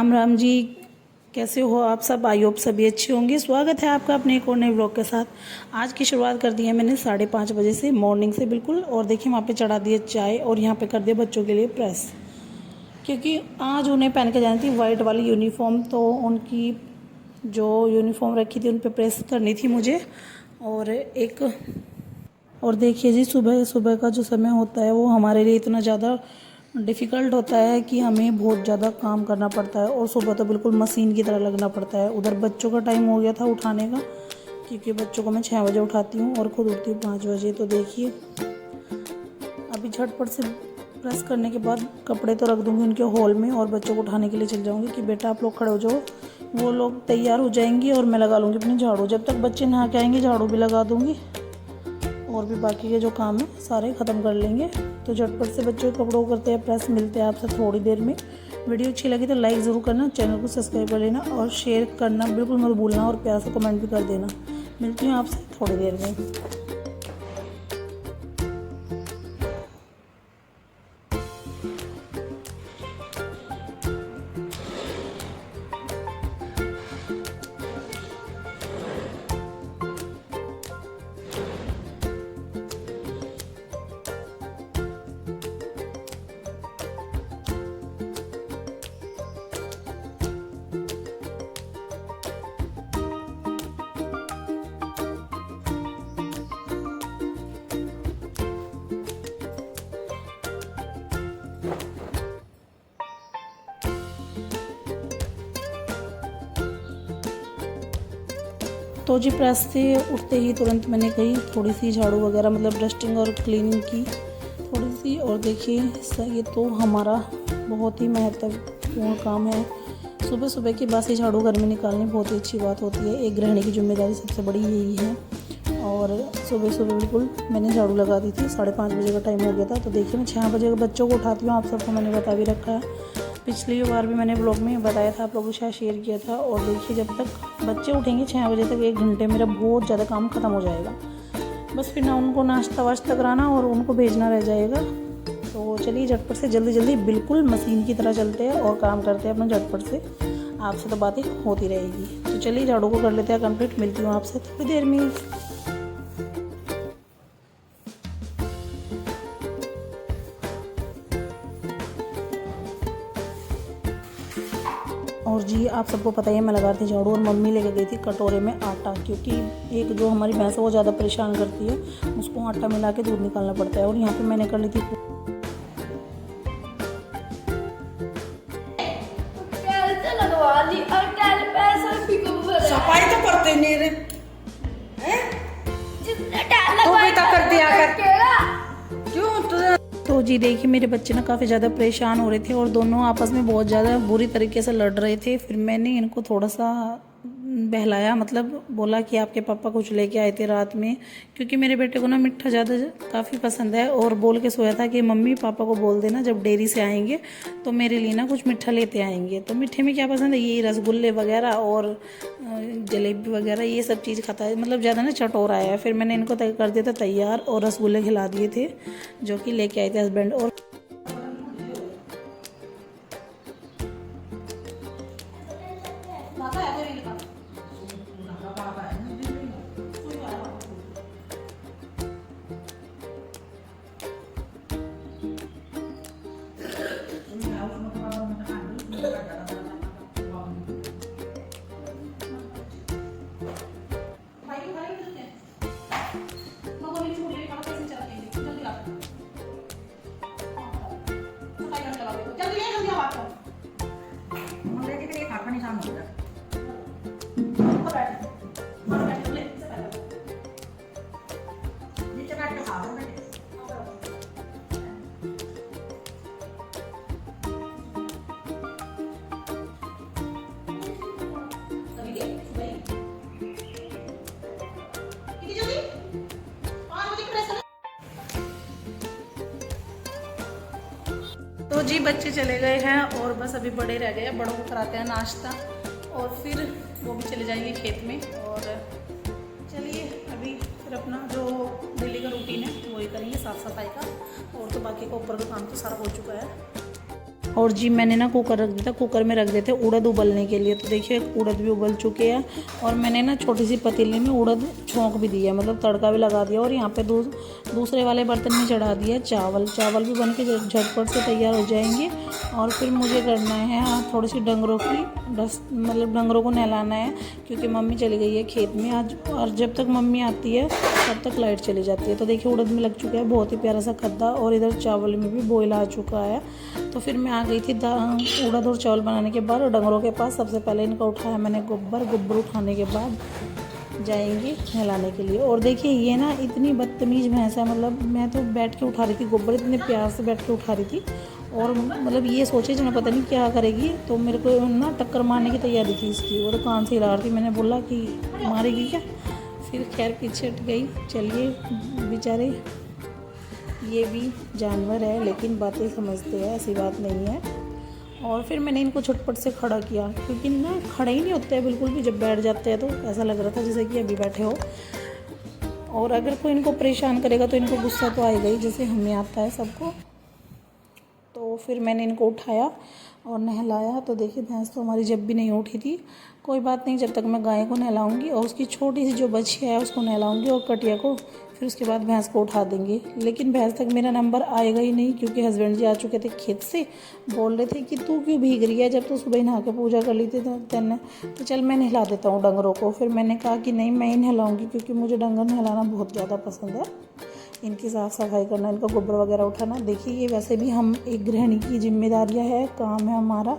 राम राम जी। कैसे हो आप सब? आई होप सभी अच्छे होंगे। स्वागत है आपका अपने एक और नए व्लॉग के साथ। आज की शुरुआत कर दी है मैंने 5:30 बजे से, मॉर्निंग से बिल्कुल। और देखिए वहाँ पे चढ़ा दिए चाय और यहाँ पे कर दिया बच्चों के लिए प्रेस, क्योंकि आज उन्हें पहन के जानी थी वाइट वाली यूनिफॉर्म। तो उनकी जो यूनिफॉर्म रखी थी उन पर प्रेस करनी थी मुझे। और देखिए जी, सुबह सुबह का जो समय होता है वो हमारे लिए इतना ज़्यादा डिफ़िकल्ट होता है कि हमें बहुत ज़्यादा काम करना पड़ता है। और सुबह तो बिल्कुल मशीन की तरह लगना पड़ता है। उधर बच्चों का टाइम हो गया था उठाने का, क्योंकि बच्चों को मैं 6 बजे उठाती हूँ और ख़ुद उठती हूँ 5 बजे। तो देखिए अभी झटपट से प्रेस करने के बाद कपड़े तो रख दूँगी उनके हॉल में और बच्चों को उठाने के लिए चल जाऊँगी कि बेटा आप लोग खड़े हो जाओ। वो लोग तैयार हो जाएंगी और मैं लगा लूँगी अपनी झाड़ू। जब तक बच्चे नहा के आएंगे झाड़ू भी लगा दूँगी और भी बाकी के जो काम है सारे ख़त्म कर लेंगे। तो झटपट से बच्चों के कपड़ों को करते हैं प्रेस। मिलते हैं आपसे थोड़ी देर में। वीडियो अच्छी लगी तो लाइक ज़रूर करना, चैनल को सब्सक्राइब कर लेना और शेयर करना बिल्कुल मत भूलना, और प्यार से कमेंट भी कर देना। मिलती हूँ आपसे थोड़ी देर में। तो जी प्रेस से उठते ही तुरंत मैंने कही थोड़ी सी झाड़ू वगैरह मतलब डस्टिंग और क्लीनिंग की थोड़ी सी। और देखिए ये तो हमारा बहुत ही महत्वपूर्ण काम है। सुबह सुबह की बासी झाड़ू घर में निकालनी बहुत ही अच्छी बात होती है। एक गृहिणी की जिम्मेदारी सबसे बड़ी यही है। और सुबह सुबह बिल्कुल मैंने झाड़ू लगा दी थी। 5:30 बजे का टाइम हो गया था। तो देखिए मैं 6 बजे बच्चों को उठाती हूँ। आप सबको मैंने बता भी रखा है, पिछली बार भी मैंने ब्लॉग में बताया था, आप लोगों के साथ शेयर किया था। और देखिए जब तक बच्चे उठेंगे 6 बजे तक 1 घंटे मेरा बहुत ज़्यादा काम ख़त्म हो जाएगा। बस फिर ना उनको नाश्ता वाश्ता कराना और उनको भेजना रह जाएगा। तो चलिए झटपट से जल्दी जल्दी बिल्कुल मशीन की तरह चलते हैं और काम करते हैं अपना झटपट से। आपसे तो बातें होती रहेगी। तो चलिए झाड़ू को कर लेते हैं कंप्लीट। मिलती हूँ आपसे थोड़ी देर में। और जी आप सबको पता ही है मैं लगा रही थी झाड़ू और मम्मी लेके गई थी कटोरे में आटा, क्योंकि एक जो हमारी भैंस है वो ज़्यादा परेशान करती है, उसको आटा मिला के दूध निकालना पड़ता है। और यहाँ पे मैंने कर ली थी सफाई तो करते नहीं रे, तो बेटा कर दिया कर क्यों तुझे। तो जी देखिए मेरे बच्चे ना काफ़ी ज़्यादा परेशान हो रहे थे और दोनों आपस में बहुत ज़्यादा बुरी तरीके से लड़ रहे थे। फिर मैंने इनको थोड़ा सा बहलाया, मतलब बोला कि आपके पापा कुछ लेके आए थे रात में, क्योंकि मेरे बेटे को ना मिठा ज़्यादा काफ़ी पसंद है। और बोल के सोया था कि मम्मी पापा को बोल देना जब डेयरी से आएंगे तो मेरे लिए ना कुछ मिठा लेते आएंगे। तो मीठे में क्या पसंद है, ये रसगुल्ले वगैरह और जलेबी वगैरह ये सब चीज़ खाता है, मतलब ज़्यादा ना चटोरा है। फिर मैंने इनको कर दिया था तैयार और रसगुल्ले खिला दिए थे जो कि लेके आए थे हस्बैंड। और तो जी बच्चे चले गए हैं और बस अभी बड़े रह गए हैं। बड़ों को कराते हैं नाश्ता और फिर वो भी चले जाएंगे खेत में। और चलिए अभी फिर अपना जो डेली का रूटीन है वही करेंगे, साफ़ सफाई का। और तो बाकी का ऊपर का काम तो सारा हो चुका है। और जी मैंने ना कुकर रख दिया था, कुकर में रख देते उड़द उबलने के लिए। तो देखिए उड़द भी उबल चुके हैं और मैंने ना छोटी सी पतीली में उड़द छोंक भी दिया, मतलब तड़का भी लगा दिया। और यहाँ पे दूसरे वाले बर्तन में चढ़ा दिया चावल। चावल भी बन के झटपट से तैयार हो जाएंगे। और फिर मुझे करना है थोड़ी सी डंगरों की मतलब डंगरों को नहलाना है, क्योंकि मम्मी चली गई है खेत में आज। और जब तक मम्मी आती है तब तक लाइट चली जाती है। तो देखिए उड़द में लग चुका है बहुत ही प्यारा सा खद्दा, और इधर चावल में भी बॉयल आ चुका है। तो फिर मैं आ गई थी उड़द और चावल बनाने के बाद डंगरों के पास। सबसे पहले इनका उठाया मैंने गोबर उठाने के बाद जाएंगे नहलाने के लिए। और देखिए ये ना इतनी बदतमीज़ भैंस है, मतलब मैं तो बैठ के उठा रही थी गोबर, इतने प्यार से बैठ के उठा रही थी। और मतलब ये सोचे जो मैं पता नहीं क्या करेगी, तो मेरे को ना टक्कर मारने की तैयारी थी इसकी। वो तो कान से हिला रही थी, मैंने बोला कि मारेगी क्या। फिर खैर पीछे हट गई। चलिए बेचारे ये भी जानवर है लेकिन बातें समझते हैं, ऐसी बात नहीं है। और फिर मैंने इनको झटपट से खड़ा किया, क्योंकि ना खड़े ही नहीं होते हैं बिल्कुल भी। जब बैठ जाते हैं तो ऐसा लग रहा था जैसे कि अभी बैठे हो। और अगर कोई इनको परेशान करेगा तो इनको गुस्सा तो आएगा ही, जैसे हमें आता है सबको। तो फिर मैंने इनको उठाया और नहलाया। तो देखिए भैंस तो हमारी जब भी नहीं उठी थी। कोई बात नहीं, जब तक मैं गाय को नहलाऊंगी और उसकी छोटी सी जो बच्ची है उसको नहलाऊंगी और कटिया को, फिर उसके बाद भैंस को उठा देंगे। लेकिन भैंस तक मेरा नंबर आएगा ही नहीं, क्योंकि हस्बैंड जी आ चुके थे खेत से। बोल रहे थे कि तू क्यों भीग रही है, जब तू सुबह नहा के पूजा कर ली थी तेने, तो चल मैं नहला देता हूँ डंगरों को। फिर मैंने कहा कि नहीं मैं ही नहलाऊँगी, क्योंकि मुझे डंगर नहलाना बहुत ज़्यादा पसंद है। इनकी साफ़ सफाई करना, इनका गोबर वगैरह उठाना। देखिए ये वैसे भी हम एक गृहिणी की जिम्मेदारियां है, काम है हमारा।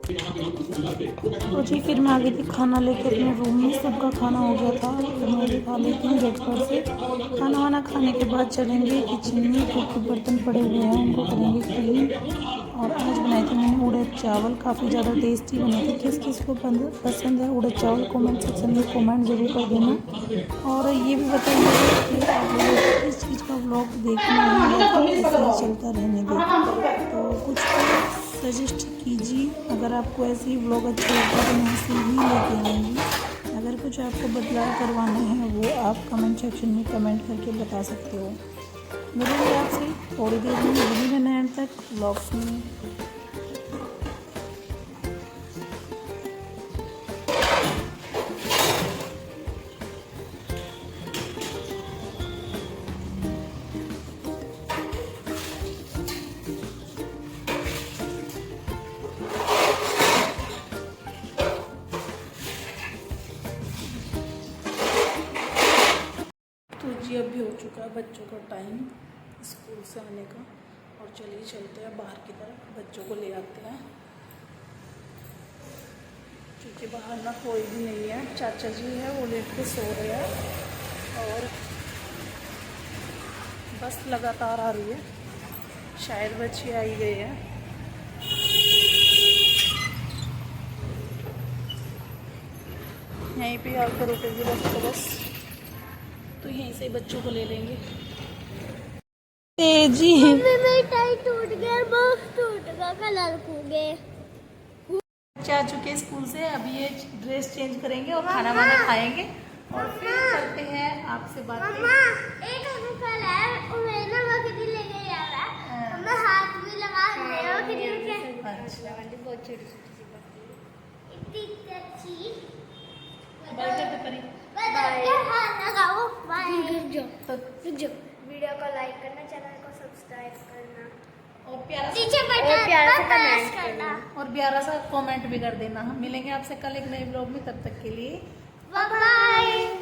तो जी फिर मैं आ गई थी खाना लेके अपने रूम में। सबका खाना हो गया था, फिर मैं भी खा लेती हूँ झटपट से। खाना वाना खाने के बाद चलेंगे किचन में, क्योंकि बर्तन पड़े हुए हैं उनको करेंगे क्लीन। और आज बनाए थे मैंने उड़द चावल, काफ़ी ज़्यादा टेस्टी बने थे। किस किस को पसंद है उड़द चावल, कमेंट सेक्शन में कमेंट ज़रूर कर देना। और ये भी बताइए कि आप लोग किस चीज़ का व्लॉग देखना है या फिर ऐसे ही चलता रहने दें, तो कुछ सजेस्ट कीजिए। अगर आपको ऐसे ही व्लॉग अच्छे लगते हैं तो मैं ऐसे ही लेके आऊँगी। अगर कुछ आपको बदलाव करवाना है वो आप कमेंट सेक्शन में कमेंट करके बता सकते हो। मिलेंगे आपसे थोड़ी देर में, यही रहना एंड तक व्लॉग्स में। तो जी अभी हो चुका है बच्चों का टाइम स्कूल से आने का, और चलिए चलते हैं बाहर की तरफ, बच्चों को ले आते हैं। क्योंकि बाहर ना कोई भी नहीं है, चाचा जी है वो लेट के सो रहे हैं। और बस लगातार आ रही है, शायद बच्चे आ ही गए हैं। यहीं पे आकर रुकेगी बस, तो यहीं से बच्चों को ले लेंगे। तेजी मेरी टाई टूट गया, बॉक्स टूट गया, कलर खो गए। बच्चे आ चुके हैं स्कूल से, अभी ये ड्रेस चेंज करेंगे और खाना वाना खाएंगे और फिर करते हैं आपसे बात। एक अंकल है, उन्हें ना वकील लेके जा रहा है, हमें हाथ भी लगा रहे हो कि बहुत छोटी छोटी सी बात इतनी अच्छी। बाय कर दे परी। बाय हाथ लगाओ, बाय। रुक जाओ वीडियो को लाइक करना, चैनल को सब्सक्राइब करना और प्यारा सा नीचे और बटन प्यारा सा पर प्रेस comment करना। और प्यारा सा कमेंट भी कर देना। हम मिलेंगे आपसे कल एक नए ब्लॉग में, तब तक के लिए बाय बाय।